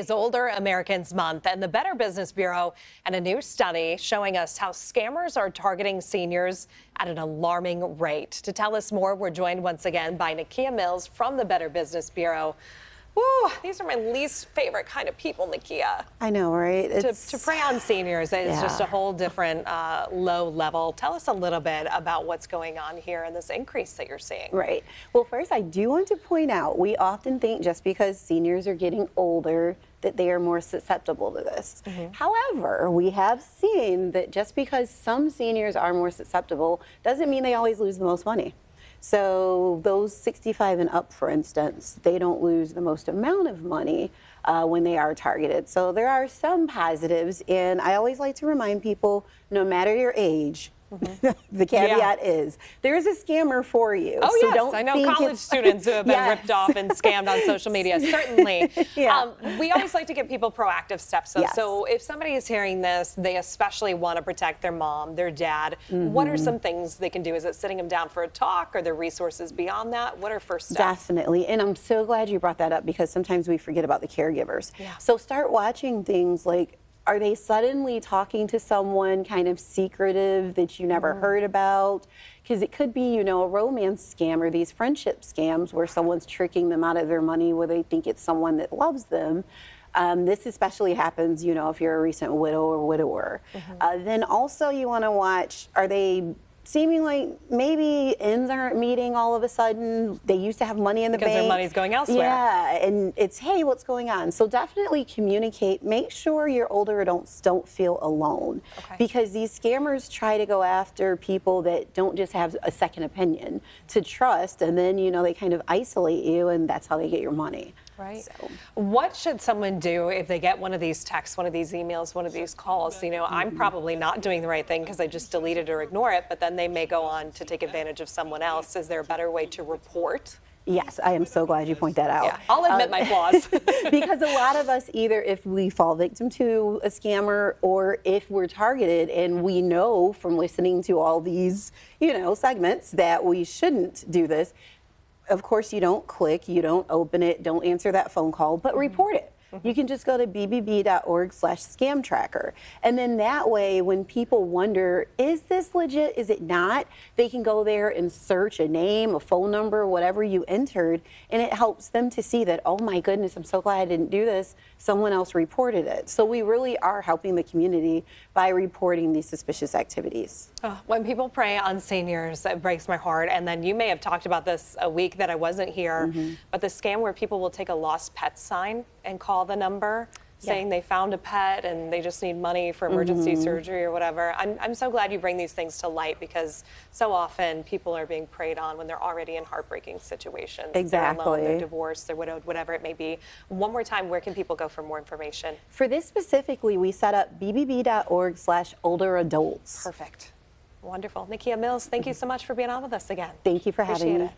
is Older Americans Month, and the Better Business Bureau and a new study showing us how scammers are targeting seniors at an alarming rate. To tell us more, we're joined once again by Nakia Mills from the Better Business Bureau. Woo, these are my least favorite kind of people, Nakia. I know, right? To prey on seniors is just a whole different low level. Tell us a little bit about what's going on here and this increase that you're seeing. Right. Well, first, I do want to point out, we often think just because seniors are getting older that they are more susceptible to this. However, we have seen that just because some seniors are more susceptible doesn't mean they always lose the most money. So those 65 and up, for instance, they don't lose the most amount of money when they are targeted. So there are some positives, and I always like to remind people, no matter your age, the caveat is there is a scammer for you. Oh, so yes, don't I know think college students who have been ripped off and scammed on social media, certainly. We always like to give people proactive steps. So if somebody is hearing this, they especially want to protect their mom, their dad. What are some things they can do? Is it sitting them down for a talk? Are there resources beyond that? What are first steps? Definitely, and I'm so glad you brought that up because sometimes we forget about the caregivers. So start watching things like, are they suddenly talking to someone kind of secretive that you never heard about? Because it could be, you know, a romance scam or these friendship scams where someone's tricking them out of their money where they think it's someone that loves them. This especially happens, you know, if you're a recent widow or widower. Then also you want to watch, are they seeming like maybe ends aren't meeting all of a sudden? They used to have money in the bank. Because their money's going elsewhere. Yeah, and it's, hey, what's going on? So definitely communicate. Make sure your older adults don't feel alone. Because these scammers try to go after people that don't just have a second opinion to trust, and then, you know, they kind of isolate you, and that's how they get your money. Right. So, what should someone do if they get one of these texts, one of these emails, one of these calls? You know, I'm probably not doing the right thing because I just delete it or ignore it, but then they may go on to take advantage of someone else. Is there a better way to report? Yes, I am so glad you point that out. Yeah, I'll admit my flaws. Because a lot of us, either if we fall victim to a scammer or if we're targeted, and we know from listening to all these, you know, segments that we shouldn't do this, of course, you don't click, you don't open it, don't answer that phone call, but report it. You can just go to bbb.org/scam tracker. And then that way, when people wonder, is this legit, is it not? They can go there and search a name, a phone number, whatever you entered, and it helps them to see that, oh my goodness, I'm so glad I didn't do this. Someone else reported it. So we really are helping the community by reporting these suspicious activities. When people prey on seniors, it breaks my heart. And then you may have talked about this a week that I wasn't here, but the scam where people will take a lost pet sign and call the number saying they found a pet and they just need money for emergency surgery or whatever. I'm so glad you bring these things to light because so often people are being preyed on when they're already in heartbreaking situations. They're alone, they're divorced, they're widowed, whatever it may be. One more time, where can people go for more information? For this specifically, we set up bbb.org/older adults. Perfect. Wonderful. Nakia Mills, thank you so much for being on with us again. Thank you for having me.